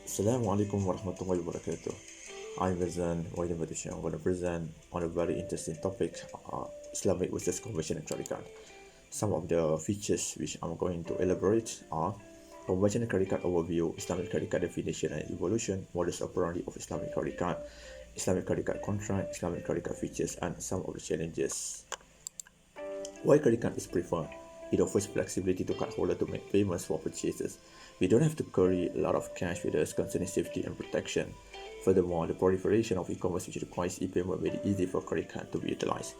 Assalamualaikum warahmatullahi wabarakatuh. I'm Razan Waidabadusha. I'm going to present on a very interesting topic, Islamic versus conventional credit card. Some of the features which I'm going to elaborate are conventional credit card overview, Islamic credit card definition and evolution, modus operandi of Islamic credit card, Islamic credit card contract, Islamic credit card features, and some of the challenges. Why credit card is preferred? It offers flexibility to cardholder to make payments for purchases. We don't have to carry a lot of cash with us concerning safety and protection. Furthermore, the proliferation of e-commerce which requires e-payment made it easy for credit card to be utilized.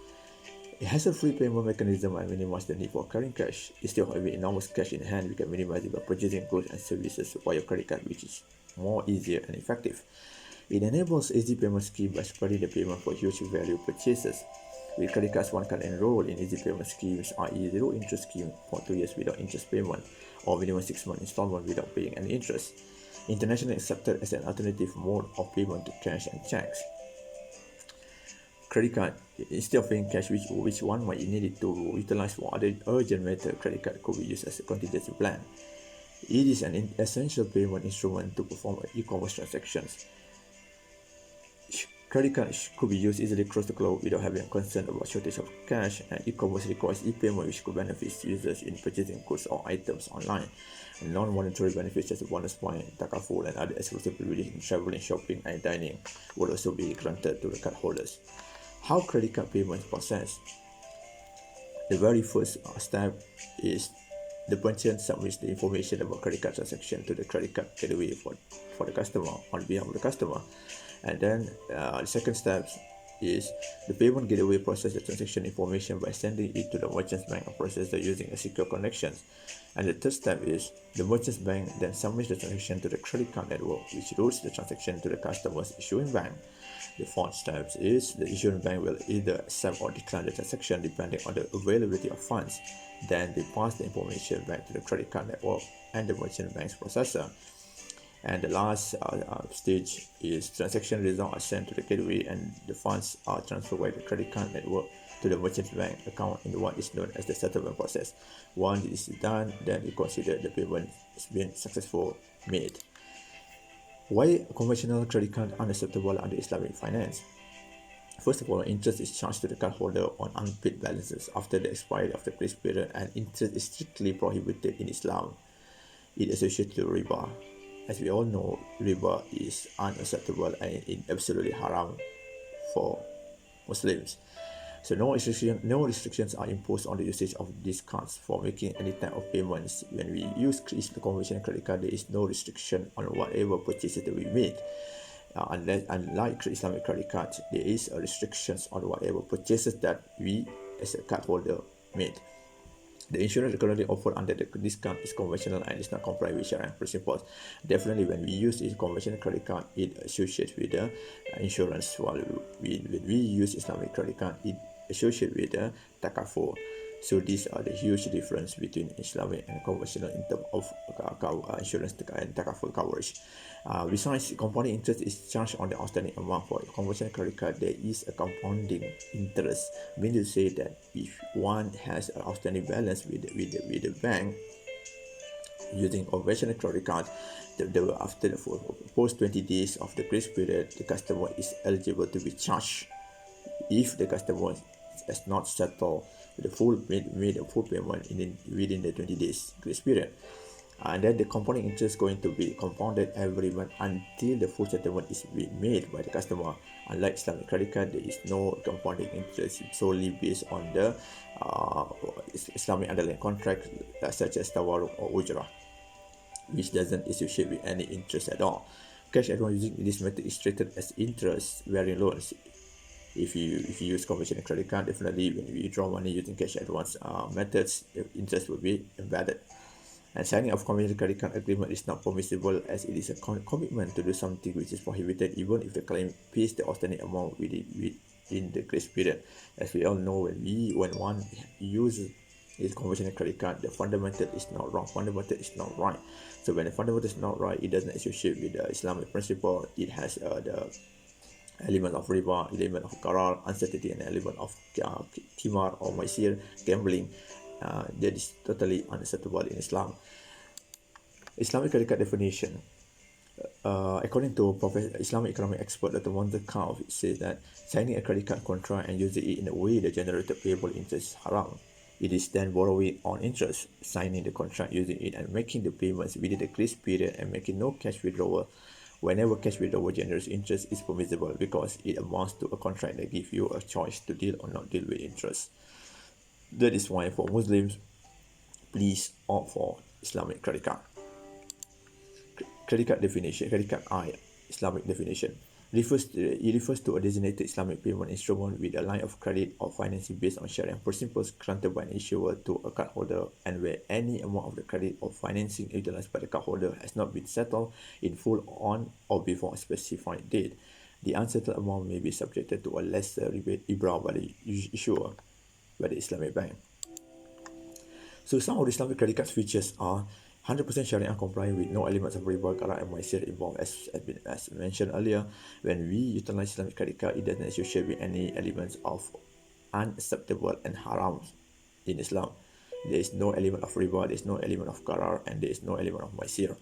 It has a free payment mechanism and minimizes the need for carrying cash. Instead of having enormous cash in hand, we can minimize it by purchasing goods and services via credit card, which is more easier and effective. It enables easy payment scheme by spreading the payment for huge value purchases. With credit cards, one can enroll in easy payment schemes, i.e. zero interest scheme for 2 years without interest payment, or minimum 6-month installment without paying any interest. Internationally accepted as an alternative mode of payment to cash and checks. Credit card, instead of paying cash, which one might need it to utilize for other urgent matter, credit card could be used as a contingency plan. It is an essential payment instrument to perform e-commerce transactions. Credit cards could be used easily across the globe without having a concern about shortage of cash, and e-commerce requires e-payment which could benefit users in purchasing goods or items online. Non-monetary benefits such as bonus point, takaful, and other exclusive privileges in traveling, shopping, and dining will also be granted to the cardholders. How credit card payments processed? The very first step is the merchant submits the information about credit card transaction to the credit card gateway for the customer on behalf of the customer. And then the second step is the payment gateway process the transaction information by sending it to the merchant's bank or processor using a secure connection. And the third step is the merchant's bank then submits the transaction to the credit card network, which routes the transaction to the customer's issuing bank. The fourth step is the issuing bank will either accept or decline the transaction depending on the availability of funds. Then they pass the information back to the credit card network and the merchant bank's processor. And the last stage is transaction results are sent to the gateway and the funds are transferred by the credit card network to the merchant's bank account in what is known as the settlement process. Once it is done, then we consider the payment has been successfully made. Why conventional credit card unacceptable under Islamic finance? First of all, interest is charged to the cardholder on unpaid balances after the expiry of the grace period, and interest is strictly prohibited in Islam. It is associated to riba. As we all know, riba is unacceptable and absolutely haram for Muslims. So no restrictions are imposed on the usage of these cards for making any type of payments. When we use the conventional credit card, there is no restriction on whatever purchases that we make. Unlike Islamic credit card, there is a restrictions on whatever purchases that we as a cardholder made. The insurance currently offered under the discount is conventional and is not compliant with Sharia principles. Definitely, when we use this conventional credit card, it associates with the insurance. While when we use Islamic credit card, it associates with the takaful. So these are the huge difference between Islamic and conventional in terms of insurance and takaful coverage. Besides, compounding interest is charged on the outstanding amount. For conventional credit card, there is a compounding interest, meaning to say that if one has an outstanding balance with the bank using conventional credit card, after the post 20 days of the grace period, the customer is eligible to be charged if the customer has not settled the made a full payment within the 20 days grace period. And then the compounding interest is going to be compounded every month until the full settlement is being made by the customer. Unlike Islamic credit card, there is no compounding interest. It's solely based on the Islamic underlying contract such as tawarruk or ujrah, which doesn't associate with any interest at all. Cash advance using this method is treated as interest-bearing loans. If you use conventional credit card, definitely when you withdraw money using cash advance methods, the interest will be embedded. And signing of conventional credit card agreement is not permissible, as it is a commitment to do something which is prohibited even if the client pays the outstanding amount within the grace period. As we all know, when one uses a conventional credit card, the fundamental is not wrong, fundamental is not right. So when the fundamental is not right, it doesn't associate with the Islamic principle. It has the element of riba, element of qarar, uncertainty, and element of qimar or maisir, gambling. That is totally unacceptable in Islam. Islamic credit card definition. according to Islamic economic expert Dr. Monzer Kauf, it says that signing a credit card contract and using it in a way that generated payable interest is haram. It is then borrowing on interest, signing the contract using it and making the payments within the grace period and making no cash withdrawal. Whenever cash withdrawal generates interest is permissible because it amounts to a contract that gives you a choice to deal or not deal with interest. That is why for Muslims, please opt for Islamic credit card. Credit card definition, credit card I, Islamic definition. It refers to a designated Islamic payment instrument with a line of credit or financing based on Sharia principles granted by an issuer to a cardholder, and where any amount of the credit or financing utilized by the cardholder has not been settled in full on or before a specified date. The unsettled amount may be subjected to a lesser rebate ibrah by the issuer, by the Islamic bank. So some of the Islamic credit card features are 100% Sharia compliant with no elements of riba, gharar, and maisir involved. As mentioned earlier, when we utilize Islamic credit card, it doesn't associate with any elements of unacceptable and haram in Islam. There is no element of riba, there is no element of gharar, and there is no element of maisir.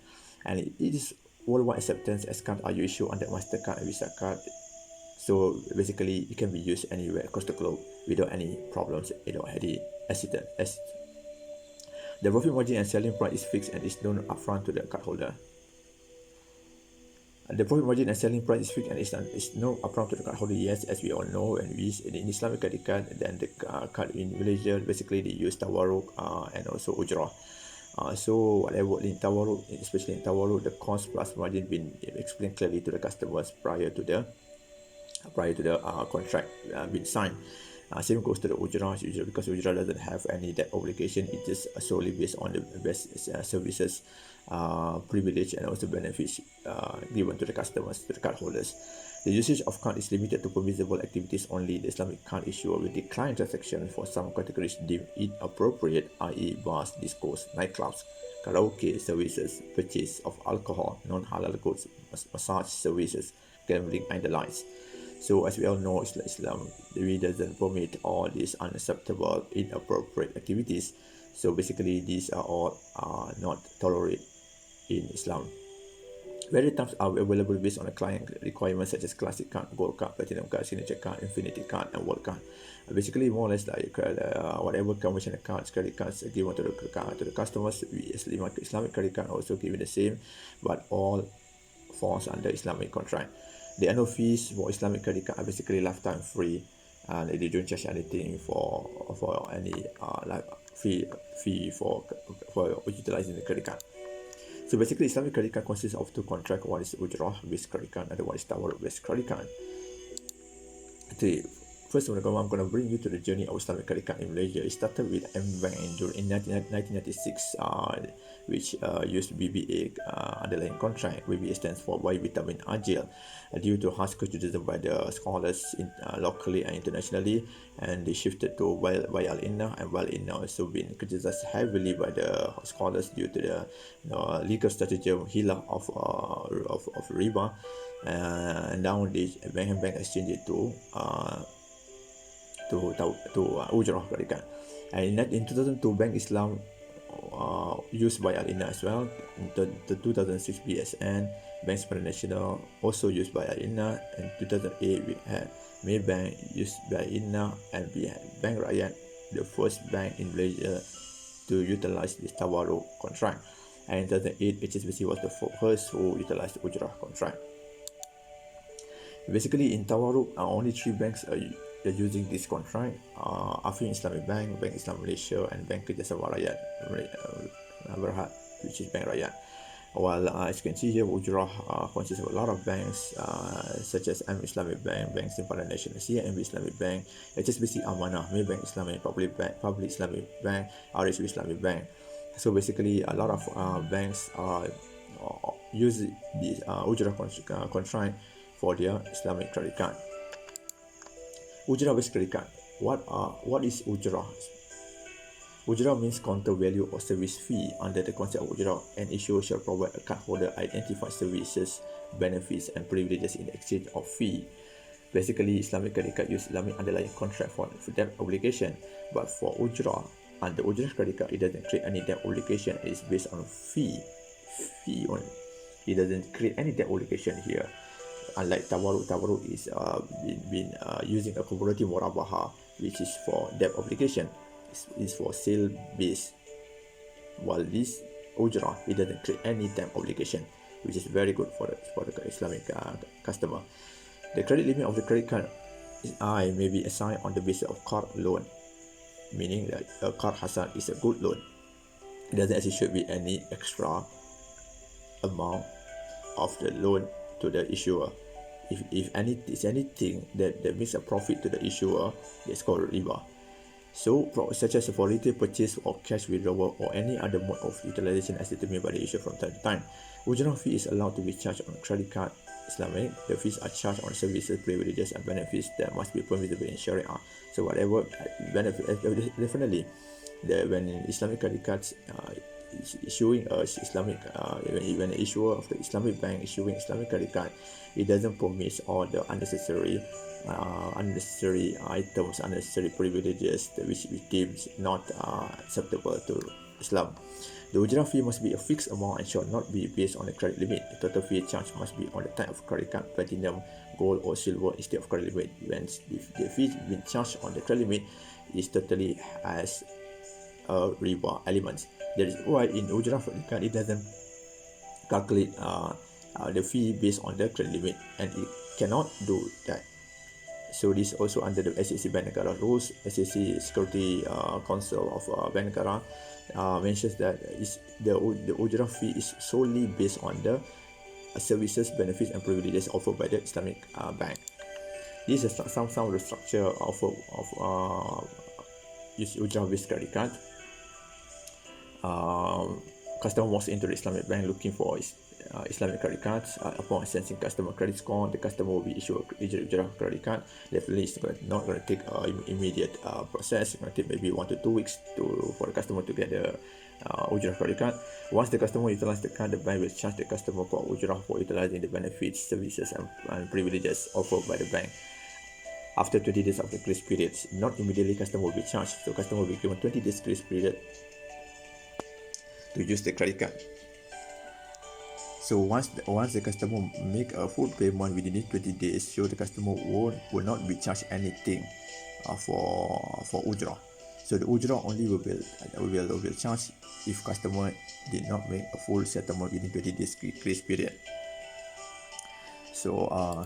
And it is worldwide acceptance as cards are issued under MasterCard and Visa card. So basically, it can be used anywhere across the globe without any problems, without any accident. The profit margin and selling price is fixed and is known upfront to the cardholder. The profit margin and selling price is fixed and is known upfront to the cardholder. Yes, as we all know, when we in Islamic credit card, then the card in Malaysia, basically they use tawarruk and also ujrah. So whatever in tawarruk, especially in tawarruk, the cost plus margin been explained clearly to the customers prior to the contract being signed. Same goes to the ujrah, because ujrah doesn't have any debt obligation. It is solely based on the best services, privilege, and also benefits given to the customers, to the cardholders. The usage of card is limited to permissible activities only. The Islamic card issuer will decline transactions for some categories deemed inappropriate, i.e. bars, discos, nightclubs, karaoke services, purchase of alcohol, non-halal goods, massage services, gambling, and the likes. So as we all know, Islam really doesn't permit all these unacceptable, inappropriate activities. So basically, these are all not tolerated in Islam. Various types are available based on the client requirements such as classic card, gold card, platinum card, signature card, infinity card, and world card. Basically, more or less like whatever conventional cards, credit cards are given to the customers. Islamic credit card also given the same, but all falls under Islamic contract. The annual fees for Islamic credit card are basically lifetime free, and they don't charge anything for any like fee for utilizing the credit card. So basically, Islamic credit card consists of two contracts. One is ujrah based credit card, and the one is tawarruk based credit card. First, I'm going to bring you to the journey of Islamic credit card in Malaysia. It started with M-Bank in 1996, which used BBA underlying contract. BBA stands for Buy Vitamin Ajil. Due to harsh criticism by the scholars locally and internationally, and they shifted to Buy Al-Inna, and Buy Al-Inna also been criticized heavily by the scholars due to the legal stratagem hilah of riba, and nowadays Bank exchanged it to ujrah credit card. And in 2002, Bank Islam used Buy Al-Inna as well. In the 2006 BSN, Bank Separate National also used Buy Al-Inna. In 2008, we had Maybank used Buy Al-Inna, and we had Bank Rakyat, the first bank in Malaysia to utilize this tawarruk contract. And in 2008, HSBC was the first who utilized the ujrah contract. Basically, in tawarruk, only 3 banks are using this contract: Afin Islamic Bank, Bank Islam Malaysia, and Bank Kerjasama Rakyat Berhad, which is Bank Rakyat. While as you can see here, ujrah consists of a lot of banks such as M Islamic Bank, Bank Simpanan Nasional, CIMB Islamic Bank, HSBC Amanah, Maybank Islamic Public Bank, Public Islamic Bank, RSB Islamic Bank. So basically, a lot of banks use the ujrah contract for their Islamic credit card. Ujrah-based credit card. What is ujrah? Ujrah means counter value or service fee. Under the concept of ujrah, an issuer shall provide a cardholder identified services, benefits, and privileges in exchange of fee. Basically, Islamic credit card use Islamic underlying contract for debt obligation, but for ujrah, under ujrah credit card, it doesn't create any debt obligation. It is based on fee only. It doesn't create any debt obligation here. Unlike Tabarruk is been using a cooperative murabaha, which is for debt obligation, is for sale based, while this ujrah, it doesn't create any debt obligation, which is very good for the Islamic customer. The credit limit of the credit card may be assigned on the basis of card loan, meaning that a card hasan is a good loan. It doesn't actually should be any extra amount of the loan to the issuer. If anything that makes a profit to the issuer, it's called riba. So, such as for retail purchase or cash withdrawal or any other mode of utilization as determined by the issuer from time to time, ujrah fee is allowed to be charged on credit card Islamic. The fees are charged on services, privileges, and benefits that must be permissible in Sharia. So, whatever benefit, definitely, when Islamic credit cards issuing a Islamic, when an issuer of the Islamic bank issuing Islamic credit card, it doesn't permit all the unnecessary items, unnecessary privileges which deems not acceptable to Islam. The ujrah fee must be a fixed amount and shall not be based on the credit limit. The total fee charged must be on the type of credit card, platinum, gold, or silver instead of credit limit. When the fee being charged on the credit limit is totally as a riba element. That is why in ujrah credit card it doesn't calculate the fee based on the credit limit, and it cannot do that. So this also under the SEC Bank Negara rules. SEC Security Council of Bank Negara mentions that the ujrah fee is solely based on the services, benefits, and privileges offered by the Islamic bank. This is some of the structure of ujrah-based credit card. Customer walks into the Islamic bank looking for Islamic credit cards. Upon sensing customer credit score, the customer will be issued a ujrah credit card. Definitely, it's not going to take immediate process. It's going to take maybe 1 to 2 weeks for the customer to get the ujrah credit card. Once the customer utilizes the card, the bank will charge the customer for ujrah for utilizing the benefits, services, and privileges offered by the bank. After 20 days of the grace period, not immediately customer will be charged. So customer will be given 20 days grace period to use the credit card. So once the customer make a full payment within these 20 days, so the customer will not be charged anything for ujrah. So the ujrah only will be charged if customer did not make a full settlement within 20 days grace period. So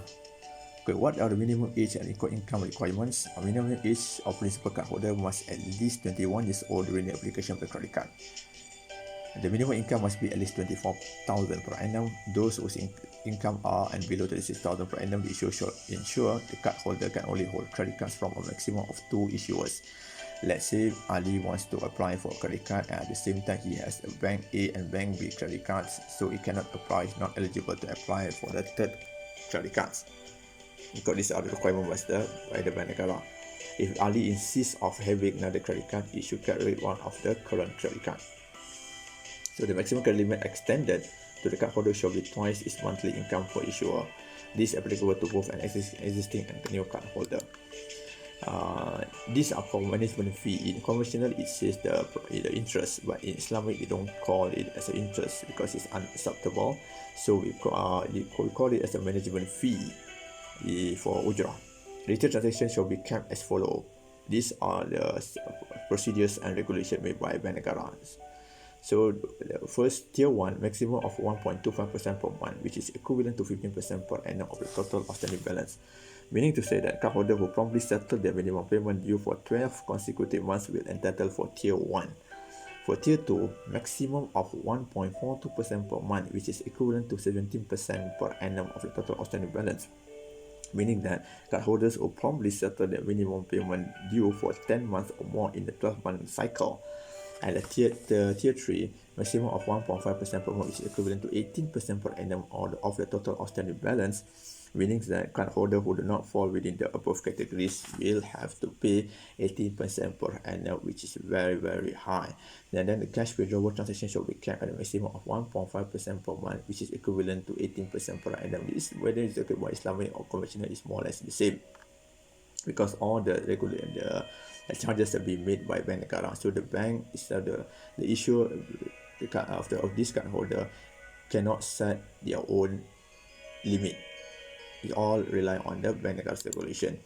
what are the minimum age and income requirements? A minimum age of principal cardholder must at least 21 years old during the application of the credit card. The minimum income must be at least 24,000 per annum. Those whose income are and below 36,000 per annum, the issuer should ensure the cardholder can only hold credit cards from a maximum of 2 issuers. Let's say Ali wants to apply for a credit card and at the same time he has a Bank A and Bank B credit cards, so he cannot apply, he's not eligible to apply for the third credit cards, because these are the requirements by the Bank Negara. If Ali insists of having another credit card, he should carry one of the current credit card. So the maximum credit limit extended to the cardholder shall be twice its monthly income per issuer. This is applicable to both an existing and new cardholder. These are for management fee. In conventional, it says the interest, but in Islamic, we don't call it as an interest because it's unacceptable. So we call it as a management fee for ujrah. Retail transactions shall be kept as follows. These are the procedures and regulations made by Bank Negara. So first, tier 1, maximum of 1.25% per month, which is equivalent to 15% per annum of the total outstanding balance. Meaning to say that cardholder who promptly settle their minimum payment due for 12 consecutive months will entitle for tier 1. For tier 2, maximum of 1.42% per month, which is equivalent to 17% per annum of the total outstanding balance. Meaning that cardholders will promptly settle their minimum payment due for 10 months or more in the 12-month cycle. And the tier 3, maximum of 1.5% per month, which is equivalent to 18% per annum of the total outstanding balance, meaning that cardholder who do not fall within the above categories will have to pay 18% per annum, which is very, very high. And then the cash withdrawal transaction should be kept at a maximum of 1.5% per month, which is equivalent to 18% per annum. This, whether it's talking about Islamic or conventional, is more or less the same, because all the charges have been made by Bank Negara. So the bank is the issuer of this cardholder cannot set their own limit. It all rely on the bank account regulation.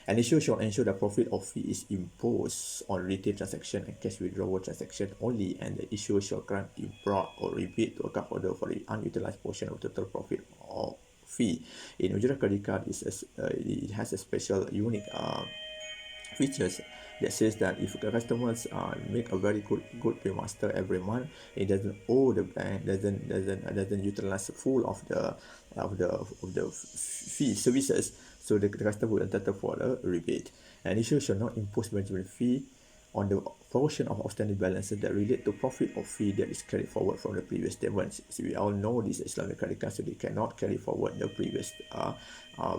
An issuer shall ensure that profit or fee is imposed on retail transaction and cash withdrawal transaction only, and the issuer shall grant defraud or rebate to a cardholder for the unutilized portion of total profit or fee. In Ujira credit card, it has a special unique features that says that if the customers make a very good paymaster every month, it doesn't owe the bank, doesn't utilize the full of the fee services, so the customer will entitle for a rebate. An issuer shall not impose management fee on the portion of outstanding balances that relate to profit or fee that is carried forward from the previous statements. So we all know this Islamic credit card, so they cannot carry forward the previous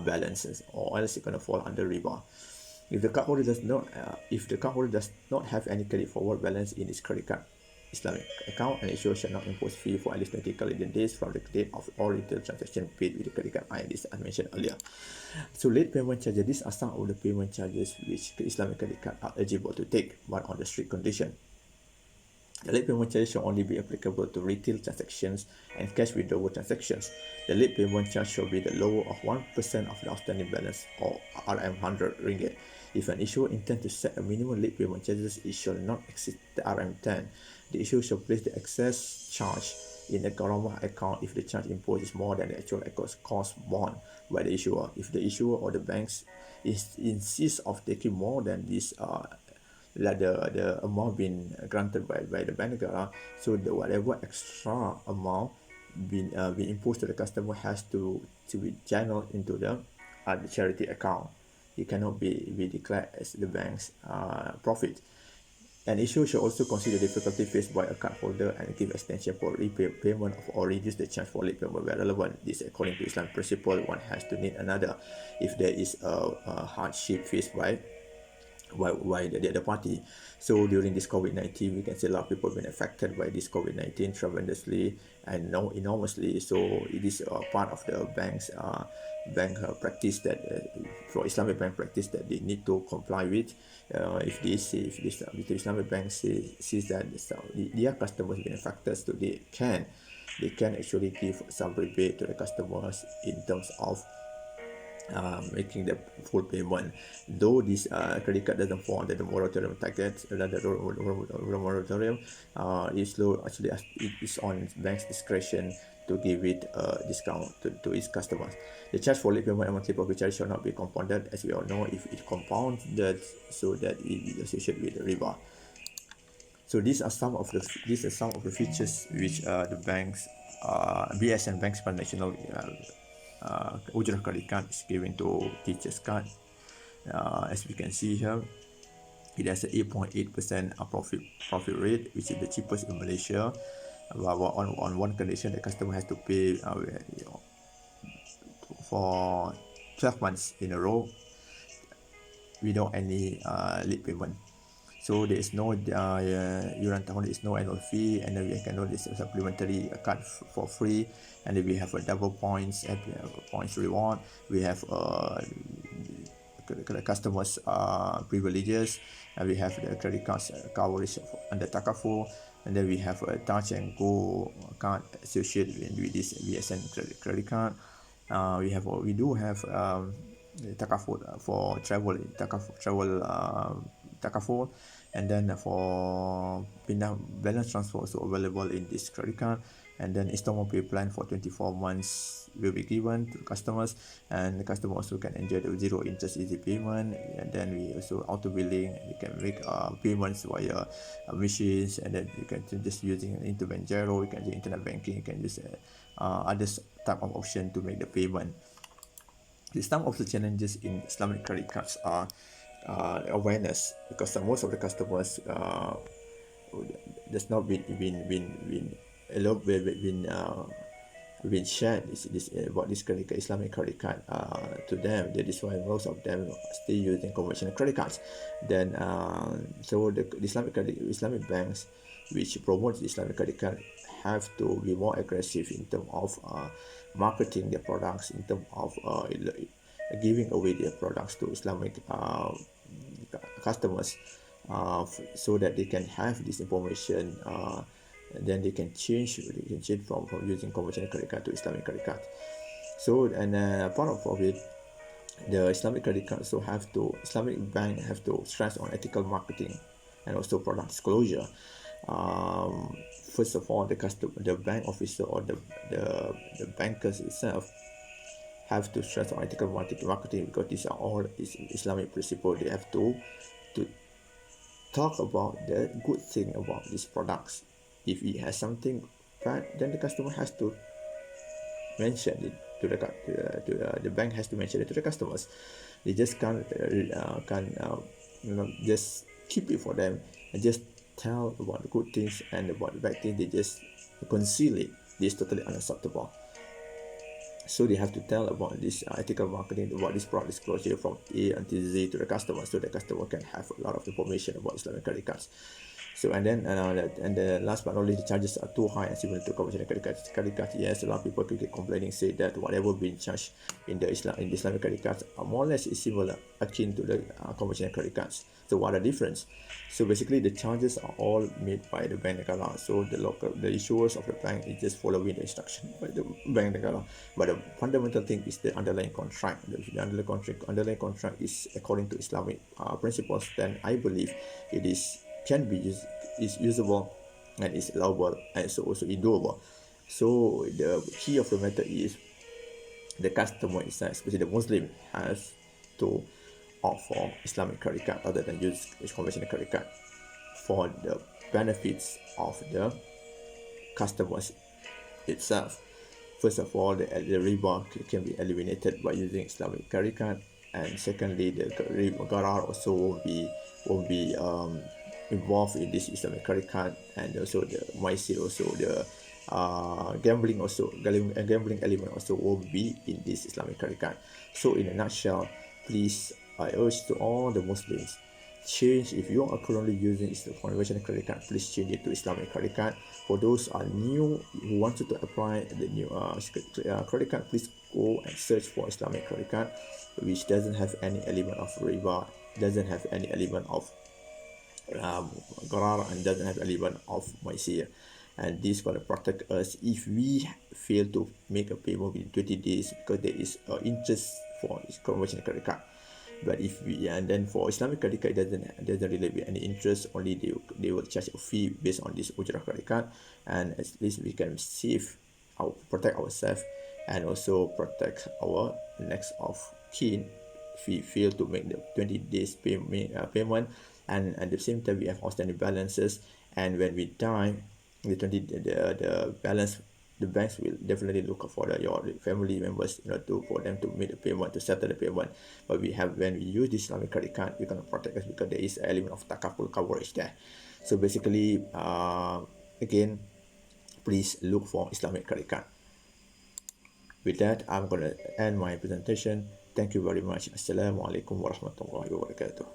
balances, or else it's going to fall under riba. If the cardholder does not have any carry forward balance in its credit card Islamic account, an issuer shall not impose fee for at least 20 calendar days from the date of all retail transaction paid with the credit card IDs as mentioned earlier. So late payment charges, these are some of the payment charges which the Islamic credit card are eligible to take, but on the strict condition. The late payment charge shall only be applicable to retail transactions and cash withdrawal transactions. The late payment charge shall be the lower of 1% of the outstanding balance, or RM100 ringgit. If an issuer intends to set a minimum late payment charges, it shall not exceed the RM10. The issuer shall place the excess charge in the Karamah account if the charge imposed is more than the actual cost borne by the issuer. If the issuer or the banks insists of taking more than this like the amount being granted by the bank, so the whatever extra amount being imposed to the customer has to be channeled into the charity account. It cannot be declared as the bank's profit. An issuer should also consider difficulty faced by a cardholder and give extension for repayment or reduce the charge for late payment where relevant. This, according to Islam principle, one has to need another. If there is a hardship faced by the other party. So during this COVID-19, we can see a lot of people have been affected by this COVID-19 tremendously and enormously. So it is part of the bank's practice that for Islamic bank practice that they need to comply with. If the Islamic bank sees that their customers have been affected, so they can actually give some rebate to the customers in terms of making the full payment. Though this credit card doesn't fall under the moratorium target, the moratorium is on bank's discretion to give it a discount to its customers. The charge for late payment and monthly profit charge shall not be compounded, as we all know. If it compounds, that so that it is associated with the riba. So these are some of the features which the banks, BSN Bank National Ujrah credit card is given to teachers card. As we can see here, it has an 8.8% profit rate, which is the cheapest in Malaysia. On one condition, the customer has to pay for 12 months in a row without any late payment. So there is no yuran tahun, there is no annual fee, and then we can know this supplementary card for free, and then we have a double points and points reward. We have the customers privileges, and we have the credit cards coverage under Takaful, and then we have a touch and go card associated with this BSN credit card. We do have Takaful for travel, Takaful, and then for balance transfer also available in this credit card. And then installment pay plan for 24 months will be given to customers, and the customer also can enjoy the zero interest easy payment. And then we also auto billing, you can make payments via machines, and then you can just using interbank Giro, you can do internet banking, you can use other type of option to make the payment. Some of the challenges in Islamic credit cards are awareness, because most of the customers does not been shared this about this credit card, Islamic credit card to them. That is why most of them are still using conventional credit cards. Then so the Islamic banks which promote the Islamic credit card have to be more aggressive in terms of marketing their products, in terms of giving away their products to Islamic customers, so that they can have this information then they can change from using conventional credit card to Islamic credit card. So, and part of it, the Islamic credit card also Islamic bank have to stress on ethical marketing and also product disclosure. First of all, the bank officer or the bankers itself have to stress on ethical marketing, because these are all Islamic principles. They have to talk about the good thing about these products. If it has something bad, then the customer has to mention it to the bank has to mention it to the customers. They just can't just keep it for them and just tell about the good things, and about the bad things they just conceal it. This is totally unacceptable. So they have to tell about this ethical marketing, about this product disclosure from A until Z to the customer, so the customer can have a lot of information about Islamic credit cards. So and the last but not least, the charges are too high and similar to conventional credit cards. Yes, a lot of people keep complaining, say that whatever being charged in the Islamic credit cards are more or less similar, akin to the conventional credit cards. So what are the difference? So basically, the charges are all made by the bank negara. So the issuers of the bank is just following the instruction by the bank negara. But the fundamental thing is the underlying contract. The underlying contract is according to Islamic principles. Then I believe it is usable and is allowable, and so also doable. So the key of the matter is the customer itself, especially the Muslim, has to opt for Islamic credit card rather than use conventional credit card for the benefits of the customers itself. First of all, the riba can be eliminated by using Islamic credit card, and secondly, the gharar also won't be involved in this Islamic credit card, and also the maisir, also the gambling element also won't be in this Islamic credit card. So in a nutshell, please, I urge to all the Muslims, change. If you are currently using conventional credit card, please change it to Islamic credit card. For those are new who wanted to apply the new credit card, please go and search for Islamic credit card, which doesn't have any element of riba, doesn't have any element of gharar, and doesn't have element of maisir. And this going to protect us if we fail to make a payment within 20 days, because there is interest for conventional credit card. But if we, and then for Islamic credit card, it doesn't really be any interest, only they will charge a fee based on this Ujrah credit card, and at least we can protect ourselves and also protect our next of kin if we fail to make the 20 days payment, and at the same time we have outstanding balances, and when we die, the balance, the banks will definitely look for your family members, for them to make the payment, to settle the payment. But when we use this Islamic credit card, we're going to protect us, because there is an element of takaful coverage there. So basically, again, please look for Islamic credit card. With that, I'm going to end my presentation. Thank you very much. Assalamualaikum warahmatullahi wabarakatuh.